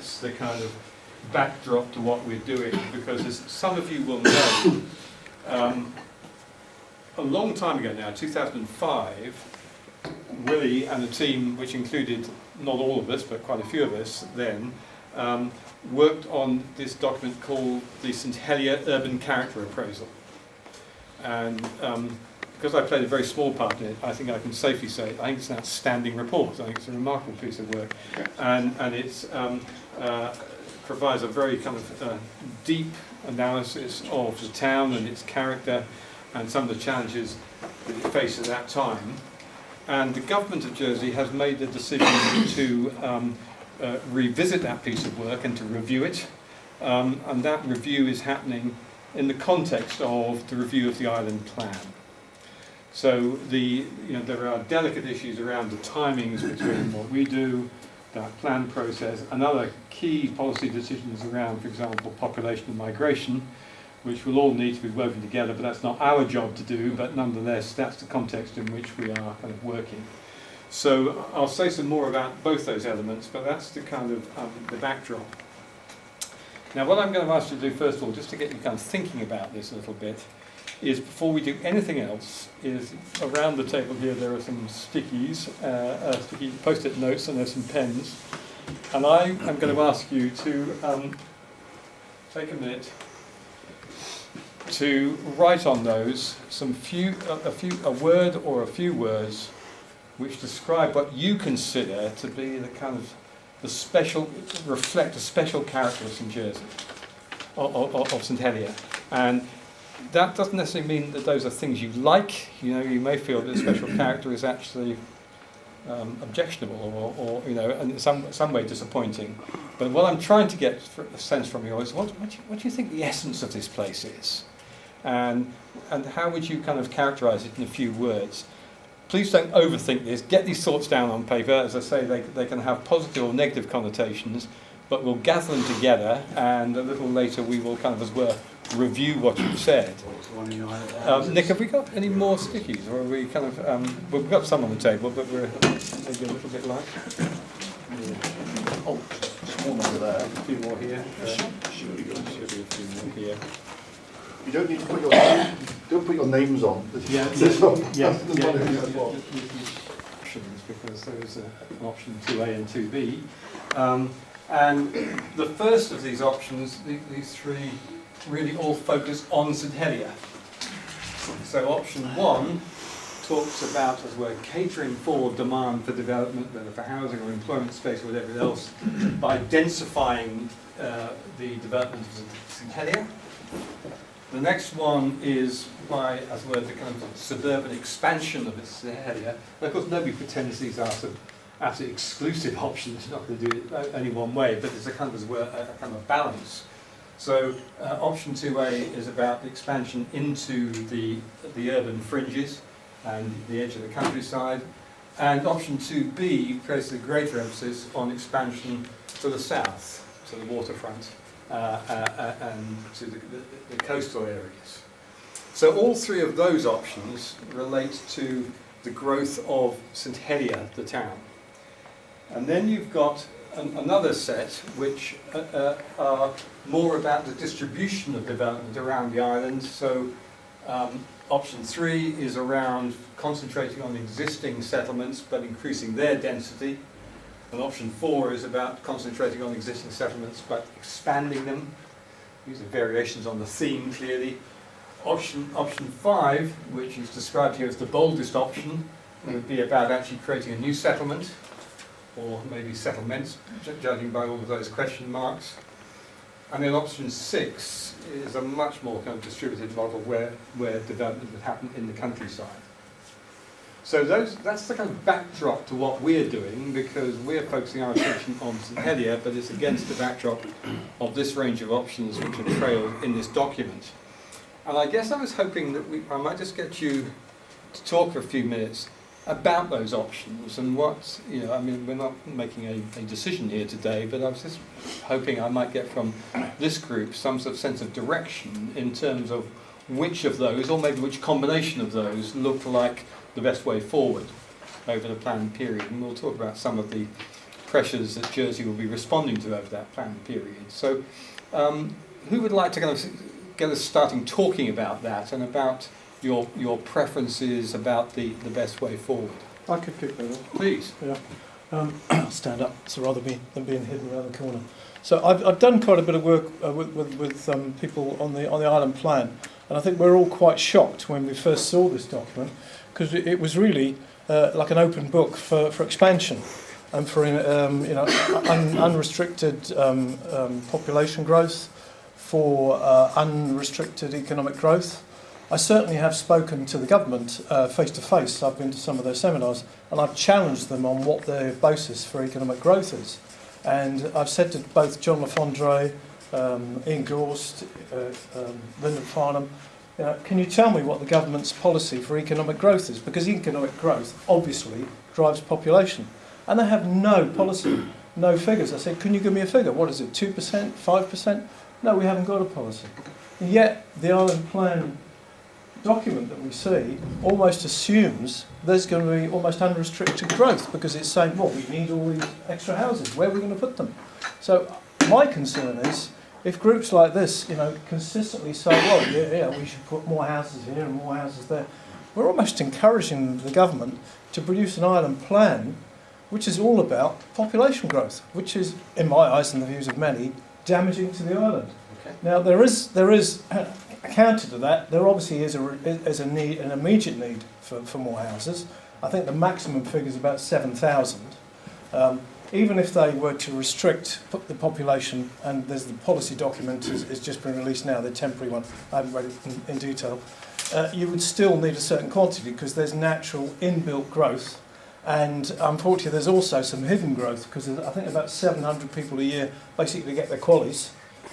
sets the kind of backdrop to what we're doing, because as some of you will know, a long time ago now, 2005, Willie and a team which included not all of us but quite a few of us then worked on this document called the St Helier Urban Character Appraisal. And because I played a very small part in it, I think I can safely say I think it's an outstanding report. I think it's a remarkable piece of work, and it's provides a very kind of deep analysis of the town and its character and some of the challenges that it faced at that time. And the government of Jersey has made the decision to revisit that piece of work and to review it. And that review is happening in the context of the review of the island plan. So there are delicate issues around the timings between what we do, that plan process, and other key policy decisions around, for example, population and migration, which will all need to be woven together, but that's not our job to do, but nonetheless that's the context in which we are kind of working. So I'll say some more about both those elements, but that's the kind of the backdrop. Now what I'm going to ask you to do first of all, just to get you kind of thinking about this a little bit, is before we do anything else, is around the table here there are some stickies, sticky post-it notes, and there's some pens. And I am going to ask you to take a minute to write on those a word or a few words which describe what you consider to be the kind of reflect a special character of St Jersey, of St Helier. And that doesn't necessarily mean that those are things you like. You may feel that a special character is actually objectionable or and in some way disappointing. But what I'm trying to get a sense from you is what do you think the essence of this place is? And how would you kind of characterise it in a few words? Please don't overthink this. Get these thoughts down on paper. As I say, they can have positive or negative connotations, but we'll gather them together, and a little later we will kind of, as well, review what you've said. Nick, have we got any more stickies, or are we kind of? Well, we've got some on the table, but we're maybe a little bit light. Oh, small number there. A few more here. Should be a few more here. You don't need to put your names on. Options, because those are option 2A and 2B. And the first of these options, these three, really all focus on St Helier. So option 1 talks about, as we're catering for demand for development, whether for housing or employment space or whatever else, by densifying the development of St Helier. The next one is by, as it were, the kind of suburban expansion of St Helier. And of course, nobody pretends these are sort of absolutely exclusive options. You're not going to do it only one way, but there's a kind of, as it were, a kind of balance. So option 2A is about the expansion into the urban fringes and the edge of the countryside. And option 2B places a greater emphasis on expansion to the south, to the waterfront. And to the coastal areas. So all three of those options relate to the growth of St Helier, the town. And then you've got another set which are more about the distribution of development around the island. So option 3 is around concentrating on existing settlements but increasing their density. And option 4 is about concentrating on existing settlements but expanding them. These are variations on the theme, clearly. Option 5, which is described here as the boldest option, would be about actually creating a new settlement, or maybe settlements, judging by all of those question marks. And then option 6 is a much more kind of distributed model where development would happen in the countryside. So that's the kind of backdrop to what we're doing, because we're focusing our attention on St Helier, but it's against the backdrop of this range of options which are trailed in this document. And I guess I was hoping that I might just get you to talk for a few minutes about those options and what, I mean, we're not making a decision here today, but I was just hoping I might get from this group some sort of sense of direction in terms of which of those, or maybe which combination of those, look like the best way forward over the planned period. And we'll talk about some of the pressures that Jersey will be responding to over that planning period. So who would like to kind of get us starting talking about that and about your preferences about the best way forward? I could kick that off. Please. Yeah. I'll stand up, so rather than being hidden around the corner. So I've done quite a bit of work with people on the island plan, and I think we're all quite shocked when we first saw this document, because it was really like an open book for expansion and for unrestricted population growth, for unrestricted economic growth. I certainly have spoken to the government face to face. I've been to some of their seminars, and I've challenged them on what their basis for economic growth is. And I've said to both John Lafondre, Ian Gorst, Lyndon Farnham, can you tell me what the government's policy for economic growth is? Because economic growth obviously drives population. And they have no policy, no figures. I said, can you give me a figure? What is it, 2%, 5%? No, we haven't got a policy. And yet the island plan document that we see almost assumes there's going to be almost unrestricted growth, because it's saying, well, we need all these extra houses. Where are we going to put them? So my concern is, if groups like this, consistently say, well, yeah, we should put more houses here and more houses there, we're almost encouraging the government to produce an island plan which is all about population growth, which is, in my eyes and the views of many, damaging to the island. Okay. Now, there is counter to that, there obviously is a need, an immediate need for more houses. I think the maximum figure is about 7,000. Even if they were to restrict the population, and there's the policy document is just been released now, the temporary one, I haven't read it in detail, you would still need a certain quantity, because there's natural inbuilt growth, and unfortunately there's also some hidden growth, because I think about 700 people a year basically get their qualities.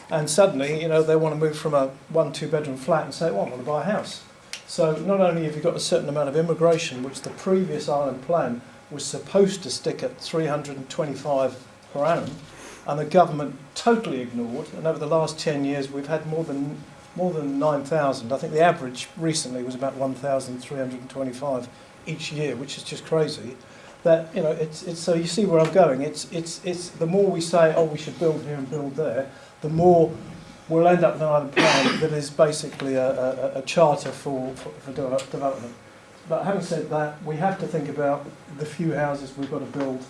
And suddenly, they want to move from a 1-2 bedroom flat and say, well, I want to buy a house. So not only have you got a certain amount of immigration, which the previous island plan was supposed to stick at 325 per annum, and the government totally ignored, and over the last 10 years we've had more than 9,000. I think the average recently was about 1,325 each year, which is just crazy. That it's so you see where I'm going. It's the more we say, oh, we should build here and build there, the more we'll end up with an island plan that is basically a charter for development. But having said that, we have to think about the few houses we've got to build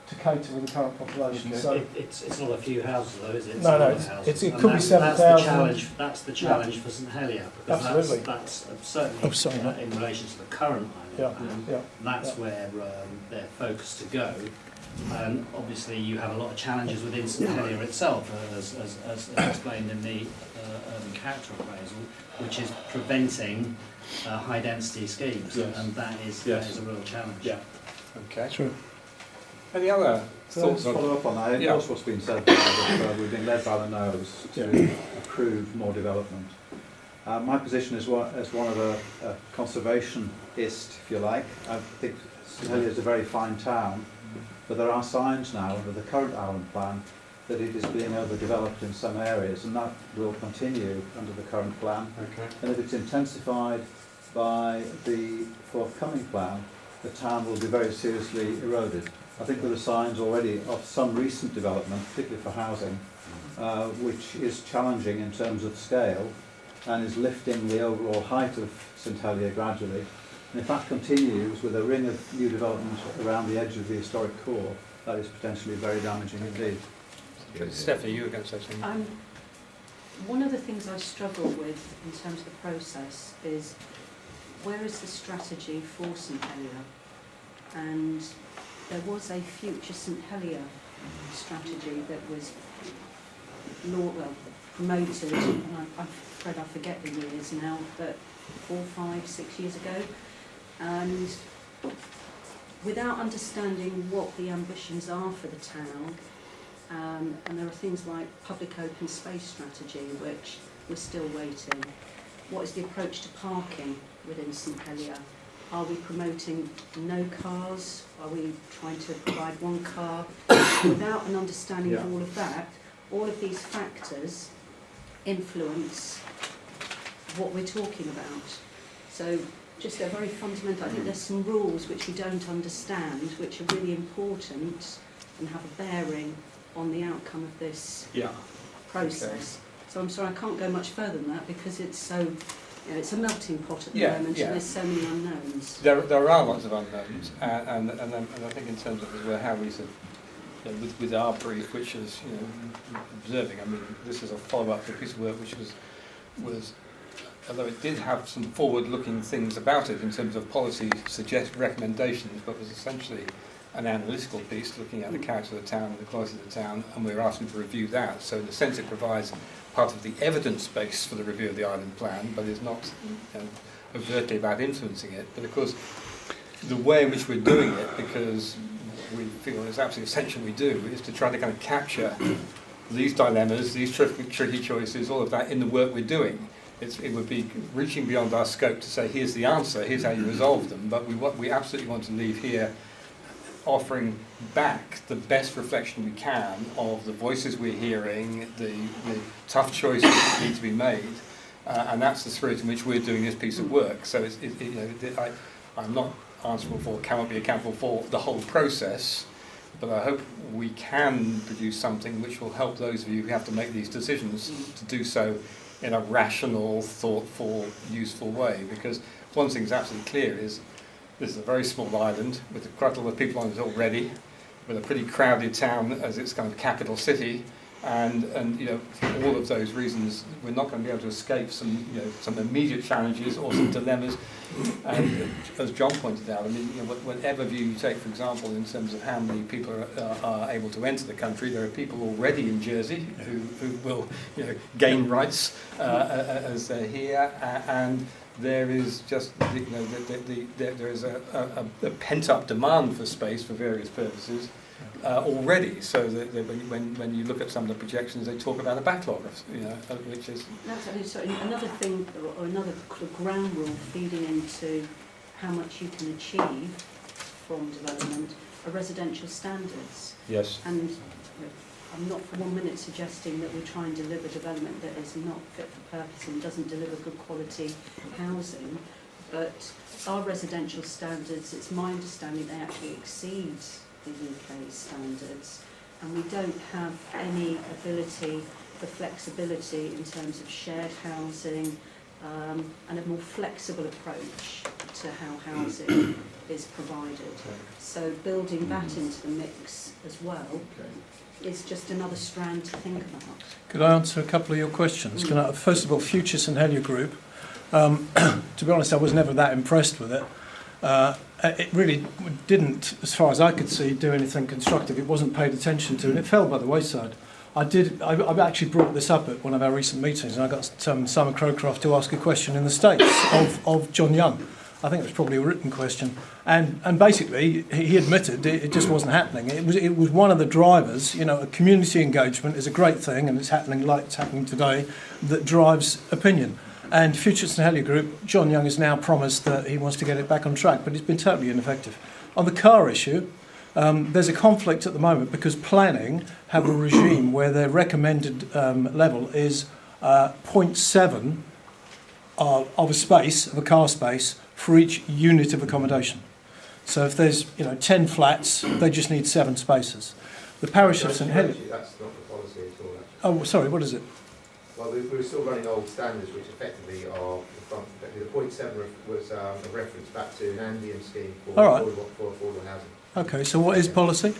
to cater with the current population. Okay. So it's not a few houses though, is it? It's no, a lot of it houses. could be 7,000. That's the challenge for St Helier, because Absolutely. that's certainly in relation to the current island plan. That's where they're focused to go. Obviously, you have a lot of challenges within St Helier itself, as explained in the character appraisal, which is preventing high density schemes, and that is a real challenge. Yeah. Okay. True. Any other So thoughts to on follow up on that, I endorse what's been said there, that we've been led by the nose to approve more development. My position is as one of a conservationist, if you like. I think St Helier is a very fine town, but there are signs now under the current island plan that it is being overdeveloped in some areas, and that will continue under the current plan. Okay. And if it's intensified by the forthcoming plan, the town will be very seriously eroded. I think there are signs already of some recent development, particularly for housing, which is challenging in terms of scale and is lifting the overall height of St Helier gradually. And if that continues with a ring of new development around the edge of the historic core, that is potentially very damaging indeed. Stephanie, you were going to say something. One of the things I struggle with in terms of the process is, where is the strategy for St Helier? And there was a future St Helier strategy that was promoted, and I'm afraid I forget the years now, but 4, 5, 6 years ago. And without understanding what the ambitions are for the town, and there are things like public open space strategy, which we're still waiting. What is the approach to parking within St Helier? Are we promoting no cars? Are we trying to provide one car? Without an understanding of all of that, all of these factors influence what we're talking about. So just they're very fundamental. I think there's some rules which we don't understand, which are really important and have a bearing on the outcome of this Yeah. process. So I'm sorry, I can't go much further than that because it's so, you know, it's a melting pot at the Yeah, moment yeah. and there's so many unknowns. There are lots of unknowns, and I think in terms of as well how we sort of, you know, with our brief, which is, you know, observing. I mean, this is a follow-up to a piece of work which was although it did have some forward-looking things about it in terms of policy recommendations, but was essentially an analytical piece looking at the character of the town and the quality of the town, and we're asking to review that. So in a sense it provides part of the evidence base for the review of the island plan, but is not, you know, overtly about influencing it. But of course, the way in which we're doing it, because we feel it's absolutely essential we do, is to try to kind of capture these dilemmas, these tricky choices, all of that in the work we're doing. It would be reaching beyond our scope to say, here's the answer, here's how you resolve them, but we absolutely want to leave here offering back the best reflection we can of the voices we're hearing, the tough choices that need to be made, and that's the spirit in which we're doing this piece of work. So you know, I'm not answerable for, cannot be accountable for the whole process, but I hope we can produce something which will help those of you who have to make these decisions to do so in a rational, thoughtful, useful way. Because one thing's absolutely clear is this is a very small island with quite a lot of people on it already, with a pretty crowded town as its kind of capital city, and you know, for all of those reasons, we're not going to be able to escape some, you know, some immediate challenges or some dilemmas. And as John pointed out, I mean, you know, whatever view you take, for example, in terms of how many people are able to enter the country, there are people already in Jersey who will, you know, gain rights as they're here, and there is just, you know, there is a pent-up demand for space for various purposes already. So that when you look at some of the projections, they talk about a backlog, you know, which is. So another thing, or another kind of ground rule feeding into how much you can achieve from development are residential standards. Yes. And you know, I'm not for 1 minute suggesting that we try and deliver development that is not fit for purpose and doesn't deliver good quality housing, but our residential standards, it's my understanding they actually exceed the UK standards, and we don't have any ability for flexibility in terms of shared housing and a more flexible approach to how housing is provided. So building that into the mix as well is just another strand to think about. Could I answer a couple of your questions? Can I, first of all, Future St Helier Group, to be honest, I was never that impressed with it. It really didn't, as far as I could see, do anything constructive. It wasn't paid attention to, and it fell by the wayside. I actually brought this up at one of our recent meetings, and I got Simon Crowcroft to ask a question in the States of John Young. I think it was probably a written question, and basically he admitted it just wasn't happening. It was one of the drivers. You know, community engagement is a great thing, and it's happening like it's happening today, that drives opinion. And Future St Helier Group, John Young has now promised that he wants to get it back on track, but it's been totally ineffective. On the car issue, there's a conflict at the moment because planning have a regime where their recommended level is 0.7 of a space, of a car space, for each unit of accommodation. So if there's 10 flats, they just need 7 spaces. The parish of St Helier... That's not the policy at all. Oh, sorry, what is it? Well, we're still running old standards, which effectively are the 0.7 was a reference back to an Andean scheme for affordable housing. Okay, so what is policy?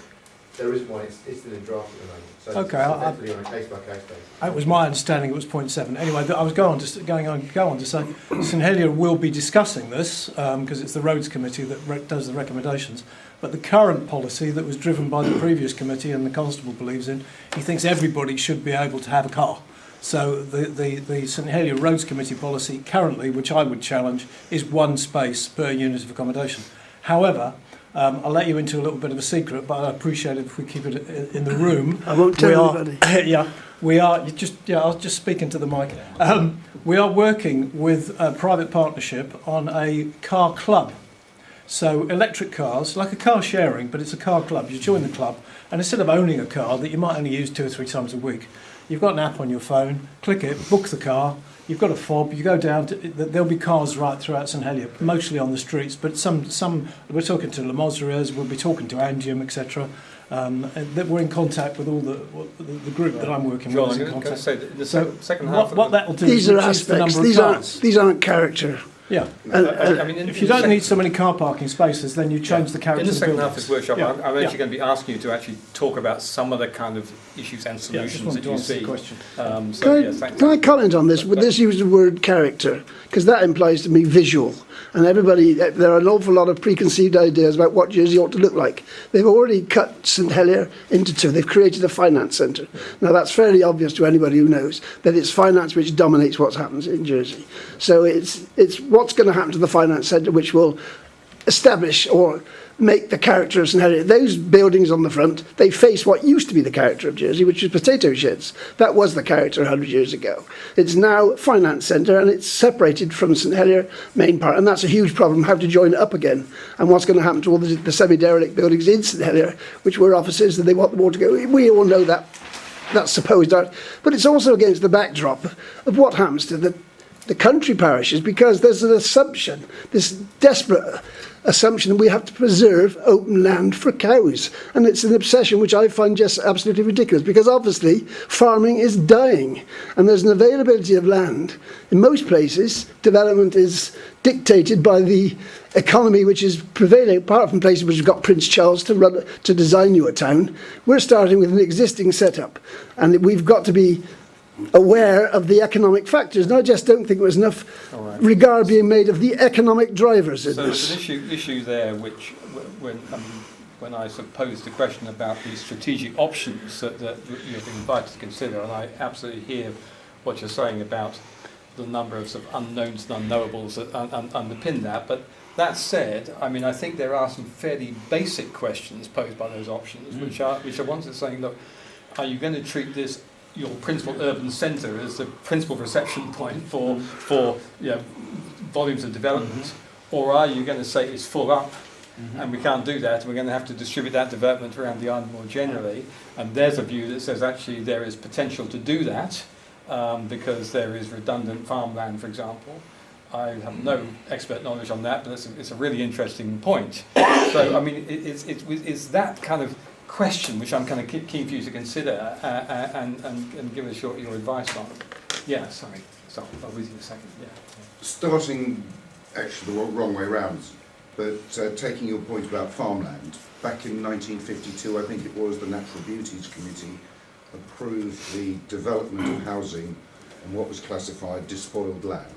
There isn't one. It's still in draft at the moment. So okay, it's effectively on a case-by-case basis. It was my understanding it was 0.7. Anyway, I was going on to say St Helier will be discussing this because it's the Roads Committee that does the recommendations. But the current policy that was driven by the previous committee and the Constable believes in, he thinks everybody should be able to have a car. So the St Helier Roads Committee policy currently, which I would challenge, is 1 space per unit of accommodation. However, I'll let you into a little bit of a secret, but I appreciate it if we keep it in the room. I won't tell anybody. I'll just speak into the mic. We are working with a private partnership on a car club. So electric cars, like a car sharing, but it's a car club. You join the club, and instead of owning a car that you might only use 2 or 3 times a week, you've got an app on your phone, click it, book the car, you've got a fob, you go down, there'll be cars right throughout St Helier, mostly on the streets, but some we're talking to Le Moseriers, we'll be talking to Andium, etc. And that we're in contact with all the group that I'm working John, with. Is in I'm going to contact. say that the So second half what that will do These is are reduce the aspects. number of cars. These aren't character. Yeah. I mean, If you don't need so many car parking spaces, then you change the character in the of the second buildings. half of this workshop, Yeah. I'm actually going to be asking you to actually talk about some of the kind of issues and Yeah, I just solutions wanted that to you answer the see. question. Thanks. Can I comment on this? With this use of the word character, because that implies to me visual. And everybody, there are an awful lot of preconceived ideas about what Jersey ought to look like. They've already cut St Helier into two. They've created a finance centre. Now that's fairly obvious to anybody who knows that it's finance which dominates what happens in Jersey. So it's what's going to happen to the finance centre which will establish or make the character of St Helier. Those buildings on the front, they face what used to be the character of Jersey, which is potato sheds. That was the character 100 years ago. It's now a finance centre and it's separated from St Helier main part, and that's a huge problem, how to join it up again. And what's going to happen to all the semi-derelict buildings in St Helier, which were offices that they want them all to go. We all know that. That's supposed art. But it's also against the backdrop of what happens to the country parishes, because there's an assumption, this desperate assumption that we have to preserve open land for cows. And it's an obsession which I find just absolutely ridiculous, because obviously farming is dying and there's an availability of land. In most places, development is dictated by the economy which is prevailing, apart from places which have got Prince Charles to design you a town. We're starting with an existing setup, and we've got to be aware of the economic factors, and I just don't think there was enough regard being made of the economic drivers in So this. there's an issue there which, when I sort of posed the question about the strategic options that you've been invited to consider, and I absolutely hear what you're saying about the number of sort of unknowns and unknowables that underpin that, but that said, I mean, I think there are some fairly basic questions posed by those options, which are ones that are saying, look, are you going to treat this, your principal urban centre, as the principal reception point for volumes of development, or are you going to say it's full up and we can't do that and we're going to have to distribute that development around the island more generally? And there's a view that says actually there is potential to do that because there is redundant farmland, for example. I have no expert knowledge on that, but it's a really interesting point. So, I mean, it's that kind of question which I'm kind of keen for you to consider and give us your advice on. Yeah, sorry, I'll read you a second. Yeah. Starting actually the wrong way round, but taking your point about farmland, back in 1952, I think it was, the Natural Beauties Committee approved the development of housing on what was classified despoiled land,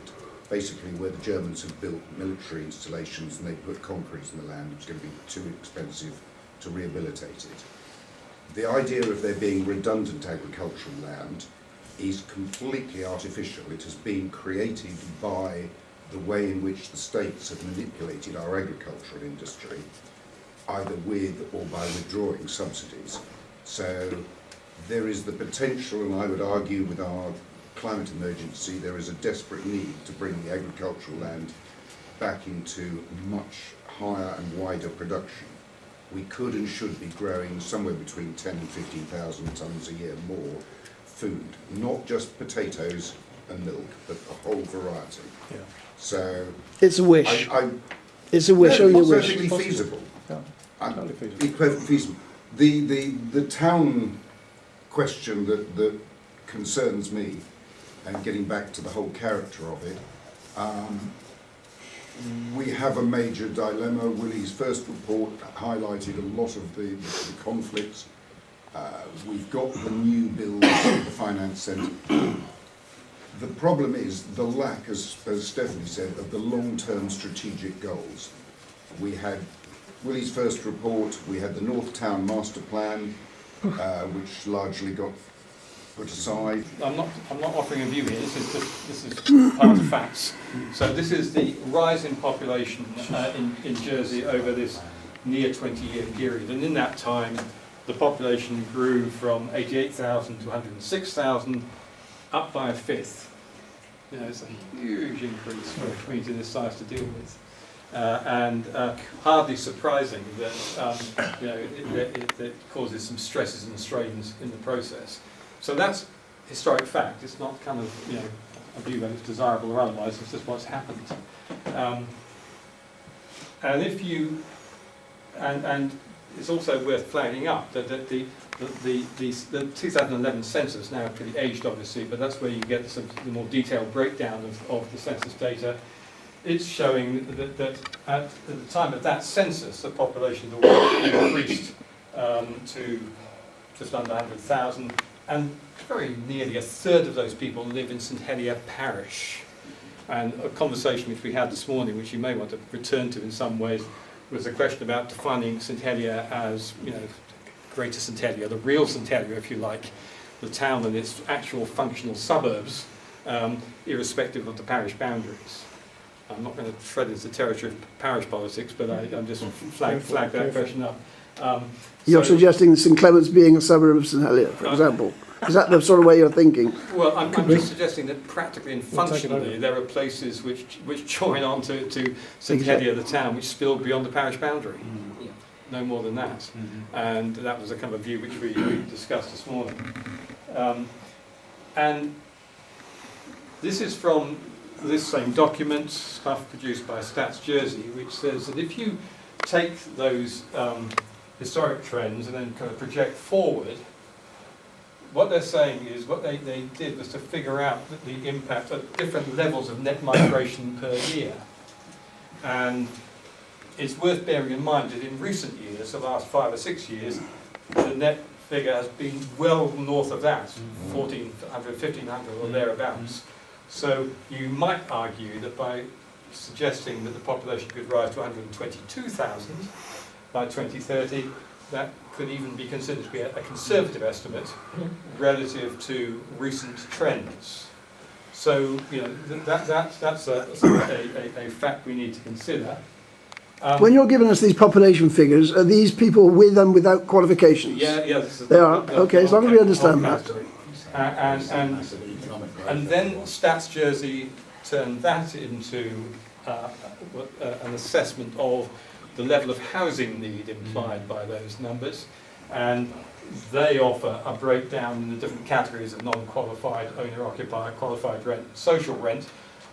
basically where the Germans had built military installations and they put concrete in the land. It was going to be too expensive to rehabilitate it. The idea of there being redundant agricultural land is completely artificial. It has been created by the way in which the states have manipulated our agricultural industry, either with or by withdrawing subsidies. So there is the potential, and I would argue with our climate emergency, there is a desperate need to bring the agricultural land back into much higher and wider production. We could and should be growing somewhere between 10 and 15,000 tonnes a year more food, not just potatoes and milk, but a whole variety. Yeah. So It's a wish. It's a wish, no, only a it's wish. perfectly feasible. Yeah, totally feasible. It's perfectly feasible. The town question that concerns me, and getting back to the whole character of it, we have a major dilemma. Willie's first report highlighted a lot of the conflicts. We've got the new bills at the finance centre. The problem is the lack, as Stephanie said, of the long-term strategic goals. We had Willie's first report, we had the North Town Master Plan, which largely got put aside. I'm not offering a view here. This is part of facts. So this is the rise in population in Jersey over this near 20-year period, and in that time, the population grew from 88,000 to 106,000, up by a fifth. You know, it's a huge increase for a community this size to deal with, and hardly surprising that it causes some stresses and strains in the process. So that's historic fact. It's not kind of a view that it's desirable or otherwise. It's just what's happened. And if you it's also worth flagging up that the 2011 census, now pretty aged obviously, but that's where you get the more detailed breakdown of the census data. It's showing that at the time of that census, the population had already increased to just under 100,000, and very nearly a third of those people live in St Helier parish. And a conversation which we had this morning, which you may want to return to in some ways, was a question about defining St Helier as, you know, Greater St Helier, the real St Helier, if you like, the town and its actual functional suburbs, irrespective of the parish boundaries. I'm not going to tread into the territory of parish politics, but I'm just flag that question up. You're so- suggesting St Clement's being a suburb of St Helier, for example. Is that the sort of way you're thinking? Well, I'm just suggesting that practically and functionally there are places which join on to St Helier, the town, which spill beyond the parish boundary. No more than that. And that was a kind of a view which we discussed this morning. And this is from this same document, stuff produced by Stats Jersey, which says that if you take those historic trends and then kind of project forward, what they're saying is what they did was to figure out the impact at different levels of net migration per year. And it's worth bearing in mind that in recent years, the last 5 or 6 years, the net figure has been well north of that, 1,400, 1,500 or thereabouts. So you might argue that by suggesting that the population could rise to 122,000 by 2030, that could even be considered to be a conservative estimate relative to recent trends. So, you know, that's a fact we need to consider. When you're giving us these population figures, are these people with and without qualifications? Yeah, They are? Okay, as long as we understand that. And then Stats Jersey turned that into an assessment of the level of housing need implied by those numbers, and they offer a breakdown in the different categories of non-qualified, owner-occupier, qualified rent, social rent,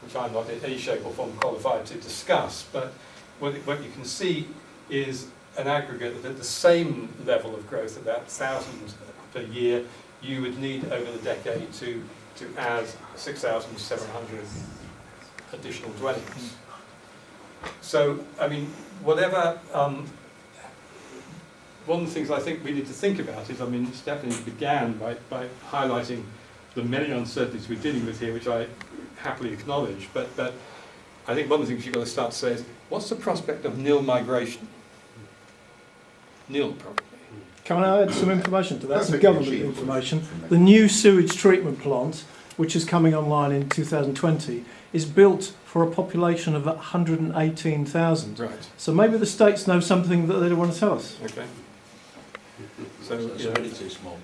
which I'm not in any shape or form qualified to discuss, but what you can see is an aggregate at the same level of growth, about 1,000 per year, you would need over the decade to add 6,700 additional dwellings. So, I mean, whatever, one of the things I think we need to think about is, I mean, Stephanie began by highlighting the many uncertainties we're dealing with here, which I happily acknowledge, but I think one of the things you've got to start to say is, what's the prospect of nil migration? Nil, probably. Can I add some information to that? That's Some okay, government Chief. information. The new sewage treatment plant, which is coming online in 2020, is built for a population of 118,000. Right. So maybe the states know something that they don't want to tell us. Okay. So, It's really too small.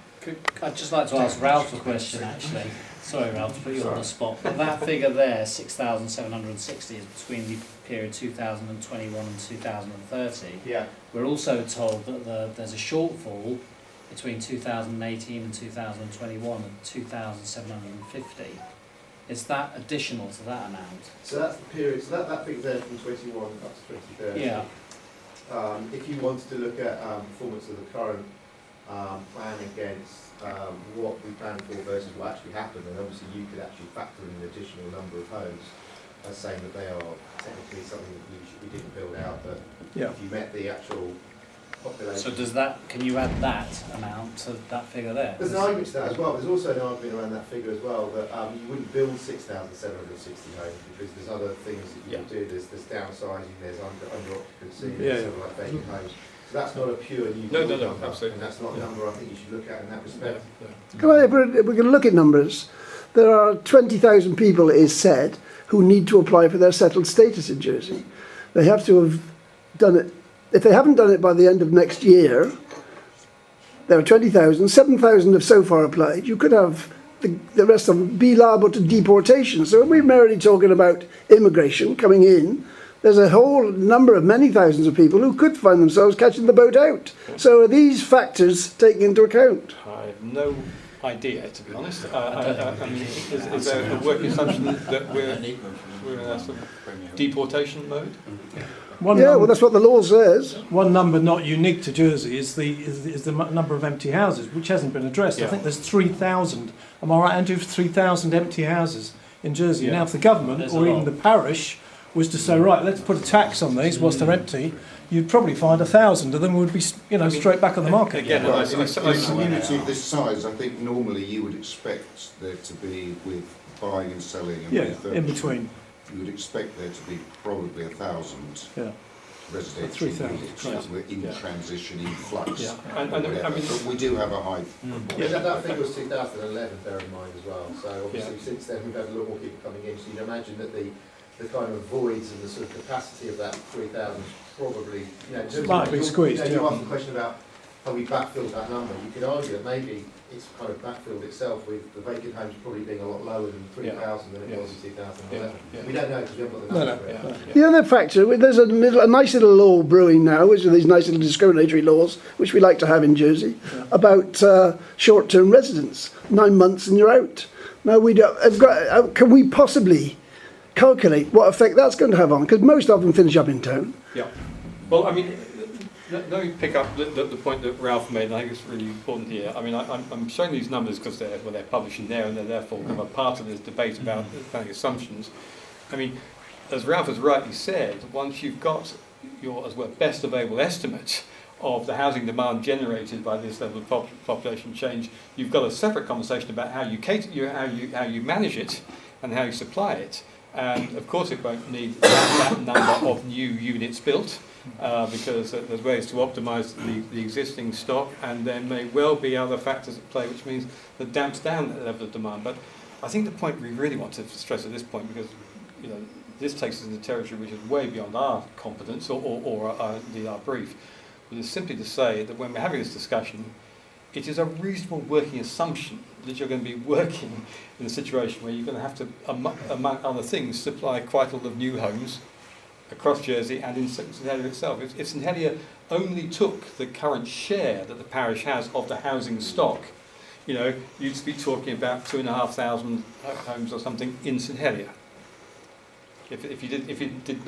I'd just like to ask Ralph a question, actually. Sorry, Ralph, to put you on the spot. But that figure there, 6,760, is between the period 2021 and 2030. Yeah. We're also told that there's a shortfall between 2018 and 2021 of 2,750. Is that additional to that amount? So that's the period, so that figure there from 21 up to 2030. Yeah. If you wanted to look at performance of the current plan against what we planned for versus what actually happened, then obviously you could actually factor in an additional number of homes as saying that they are technically something that we didn't build out, but Yeah. if you met the actual population. So does that, can you add that amount to that figure there? There's an argument to that as well. There's also an argument around that figure as well that you wouldn't build 6,760 homes because there's other things that you can do. There's downsizing, there's under occupancy, there's sort of like vacant homes. So that's not a pure new build number, absolutely. and that's not a number I think you should look at in that respect. If we're going to look at numbers, there are 20,000 people, it is said, who need to apply for their settled status in Jersey. They have to have done it. If they haven't done it by the end of next year, there are 20,000, 7,000 have so far applied. You could have the rest of them be liable to deportation. So when we're merely talking about immigration coming in, there's a whole number of many thousands of people who could find themselves catching the boat out. So are these factors taken into account? I have no idea, to be honest. I mean, is there a working assumption that we're in a sort of deportation mode? Well, that's what the law says. One number not unique to Jersey is the number of empty houses, which hasn't been addressed. Yeah. I think there's 3,000. Am I right, Andrew? 3,000 empty houses in Jersey. Yeah. Now, if the government There's or a even lot. the parish was to say, right, let's put a tax on these whilst they're empty, you'd probably find 1,000 of them would be, straight back on the market. Again, Well, I in a community of this size, I think normally you would expect there to be, with buying and selling and Yeah, in refurbishing, between. you would expect there to be probably 1,000 Yeah. residential 3,000, units right. that were in Yeah. transition, in flux. Yeah. or And whatever. I mean, But we do have a high That figure was 2011, bear in mind as well. So obviously since then we've had a lot more people coming in. So you'd imagine that the kind of voids and the sort of capacity of that 3,000 probably, in terms Might of, be squeezed, You yeah. asked the question about how we backfilled that number. You could argue that maybe it's kind of backfilled itself with the vacant homes probably being a lot lower than 3,000 than it was in 2011. Yeah. We don't know because we haven't got the No, numbers no, for it. no. Yeah. The other factor, there's a nice little law brewing now, which are these nice little discriminatory laws, which we like to have in Jersey, about short-term residence. 9 months and you're out. Now, can we possibly calculate what effect that's going to have on? Because most of them finish up in town. Yeah. Well, I mean, let me pick up the point that Ralph made, and I think it's really important here. I mean, I'm showing these numbers because they're publishing there, and they're therefore kind of a part of this debate about planning assumptions. I mean, as Ralph has rightly said, once you've got your, as well, best available estimate of the housing demand generated by this level of population change, you've got a separate conversation about how you how you manage it and how you supply it. And of course, it won't need that number of new units built. Because there's ways to optimise the existing stock, and there may well be other factors at play, which means that damps down that level of demand. But I think the point we really want to stress at this point, because this takes us into territory which is way beyond our competence or our brief, but is simply to say that when we're having this discussion, it is a reasonable working assumption that you're going to be working in a situation where you're going to have to, among other things, supply quite a lot of new homes across Jersey and in St Helier itself. If St Helier only took the current share that the parish has of the housing stock, you'd be talking about 2,500 homes or something in St Helier. If you did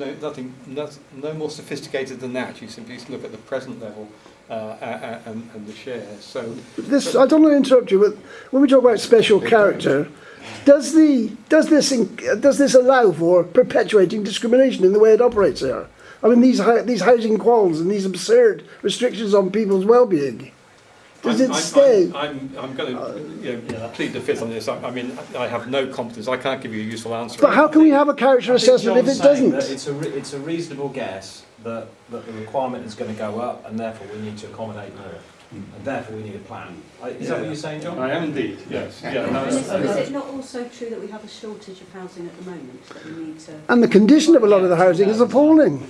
no more sophisticated than that, you simply look at the present level and the share. So I don't want to interrupt you, but when we talk about special character, does this allow for perpetuating discrimination in the way it operates there? I mean, these housing quals and these absurd restrictions on people's well-being. Does it stay? I'm going to plead the fifth on this. I mean, I have no competence. I can't give you a useful answer. But how can we have a character assessment if it doesn't? It's a reasonable guess that the requirement is going to go up, and therefore we need to accommodate more, and therefore we need a plan. Is that what you're saying, John? I am indeed. Yes. Yeah. No, And is it not also true that we have a shortage of housing at the moment that we need to? And the condition of a lot of the housing is appalling.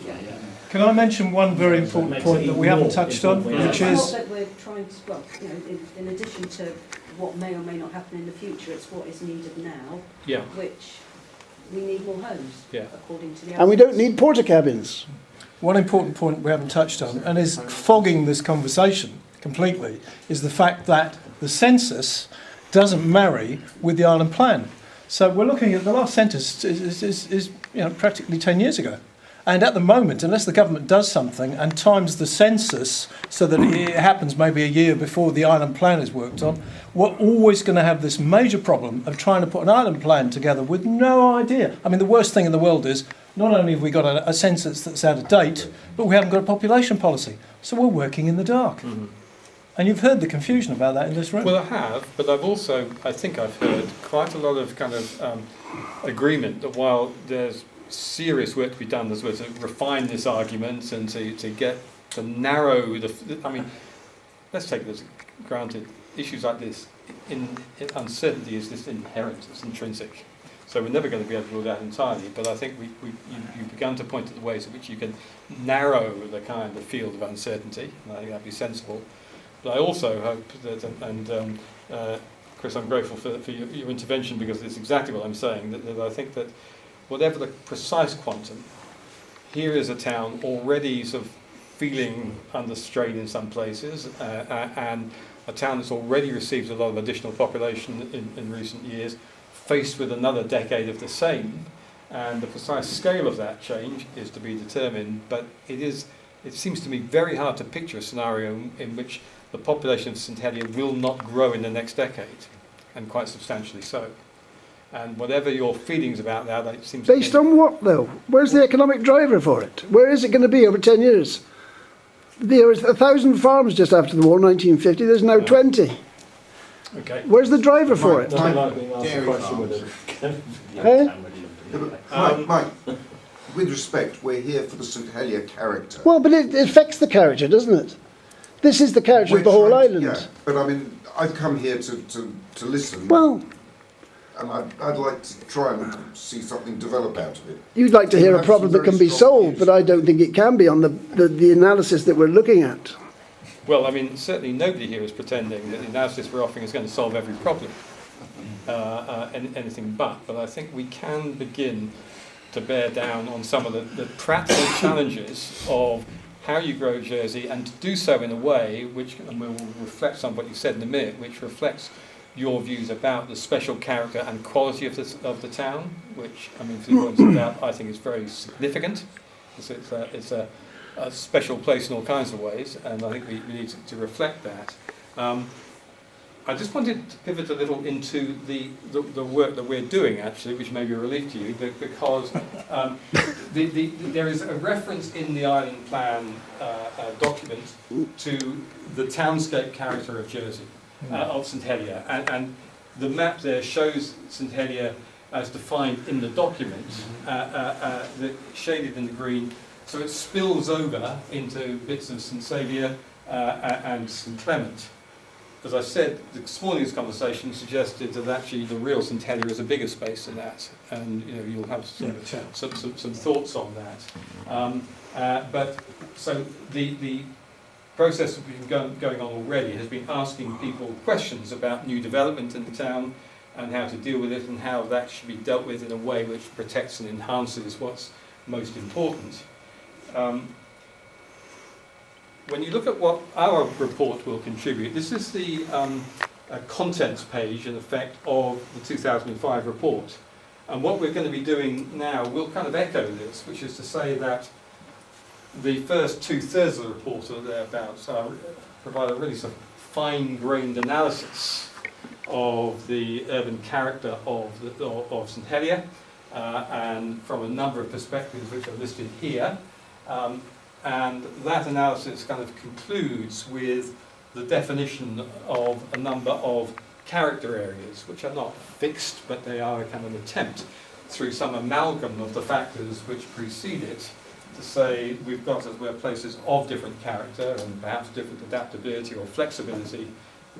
Can I mention one very important point that we haven't touched on, which Not is that we're trying to, well, in addition to what may or may not happen in the future, it's what is needed now, Yeah. which we need more homes, Yeah. according to the And we don't need porta cabins. one important point we haven't touched on, and is fogging this conversation completely, is the fact that the census doesn't marry with the island plan. So we're looking at the last census is practically 10 years ago. And at the moment, unless the government does something and times the census so that it happens maybe a year before the island plan is worked on, we're always going to have this major problem of trying to put an island plan together with no idea. I mean, the worst thing in the world is not only have we got a census that's out of date, but we haven't got a population policy. So we're working in the dark. Mm-hmm. And you've heard the confusion about that in this room. Well, I have, but I think I've heard quite a lot of kind of agreement that while there's serious work to be done as well to refine this argument and to narrow I mean, let's take it as granted, issues like this, uncertainty is just inherent, it's intrinsic. So we're never going to be able to rule that entirely, but I think you've begun to point to the ways in which you can narrow the kind of field of uncertainty, and I think that'd be sensible. But I also hope that, and Chris, I'm grateful for your intervention, because it's exactly what I'm saying, that I think that whatever the precise quantum, here is a town already sort of feeling under strain in some places, and a town that's already received a lot of additional population in recent years, faced with another decade of the same, and the precise scale of that change is to be determined, but it seems to me very hard to picture a scenario in which the population of St Helier will not grow in the next decade, and quite substantially so. And whatever your feelings about that, it seems Based on what, though? Where's the economic driver for it? Where is it going to be over 10 years? There was 1,000 farms just after the war, 1950. There's now 20. Okay. Where's the driver for it? Nothing like being asked a Dairy question farms. with a Hey? Mike, with respect, we're here for the St Helier character. Well, but it affects the character, doesn't it? This is the character of We're the whole trying- island. Yeah, but I mean, I've come here to listen, Well, and I'd like to try and see something develop out of it. you'd like to hear a Have problem some that can very be strong solved, views. but I don't think it can be on the analysis that we're looking at. Well, I mean, certainly nobody here is pretending that the analysis we're offering is going to solve every problem, anything but. But I think we can begin to bear down on some of the practical challenges of how you grow Jersey, and to do so in a way which, and we'll reflect some of what you said in a minute, which reflects your views about the special character and quality of the town, which, I mean, for the points about, I think is very significant. It's a special place in all kinds of ways, and I think we need to reflect that. I just wanted to pivot a little into the work that we're doing, actually, which may be a relief to you, because there is a reference in the Island Plan document to the townscape character of Jersey, of St Helier, and the map there shows St Helier as defined in the document, shaded in the green, so it spills over into bits of St Saviour and St Clement. As I said, this morning's conversation suggested that actually the real St Helier is a bigger space than that, and you'll have some thoughts on that. But so the process that's been going on already has been asking people questions about new development in the town and how to deal with it and how that should be dealt with in a way which protects and enhances what's most important. When you look at what our report will contribute, this is the contents page, in effect, of the 2005 report. And what we're going to be doing now will kind of echo this, which is to say that the first 2/3 of the report or thereabouts provide a really sort of fine-grained analysis of the urban character of St Helier, and from a number of perspectives which are listed here. And that analysis kind of concludes with the definition of a number of character areas, which are not fixed, but they are a kind of attempt through some amalgam of the factors which precede it to say we've got, as we're places of different character and perhaps different adaptability or flexibility.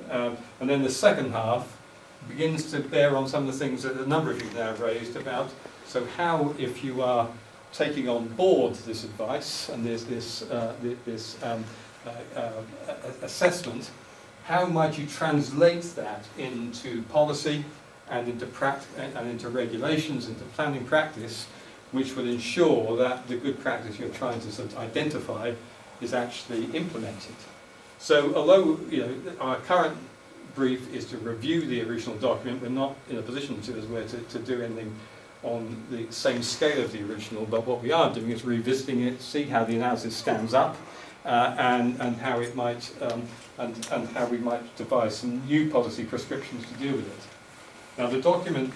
And then the second half begins to bear on some of the things that a number of you now have raised about, so how, if you are taking on board this advice and there's this assessment, how might you translate that into policy and into regulations, into planning practice, which will ensure that the good practice you're trying to sort of identify is actually implemented. So, although our current brief is to review the original document, we're not in a position to, as we're to do anything on the same scale of the original, but what we are doing is revisiting it, see how the analysis stands up, and how it might and how we might devise some new policy prescriptions to deal with it. Now, the document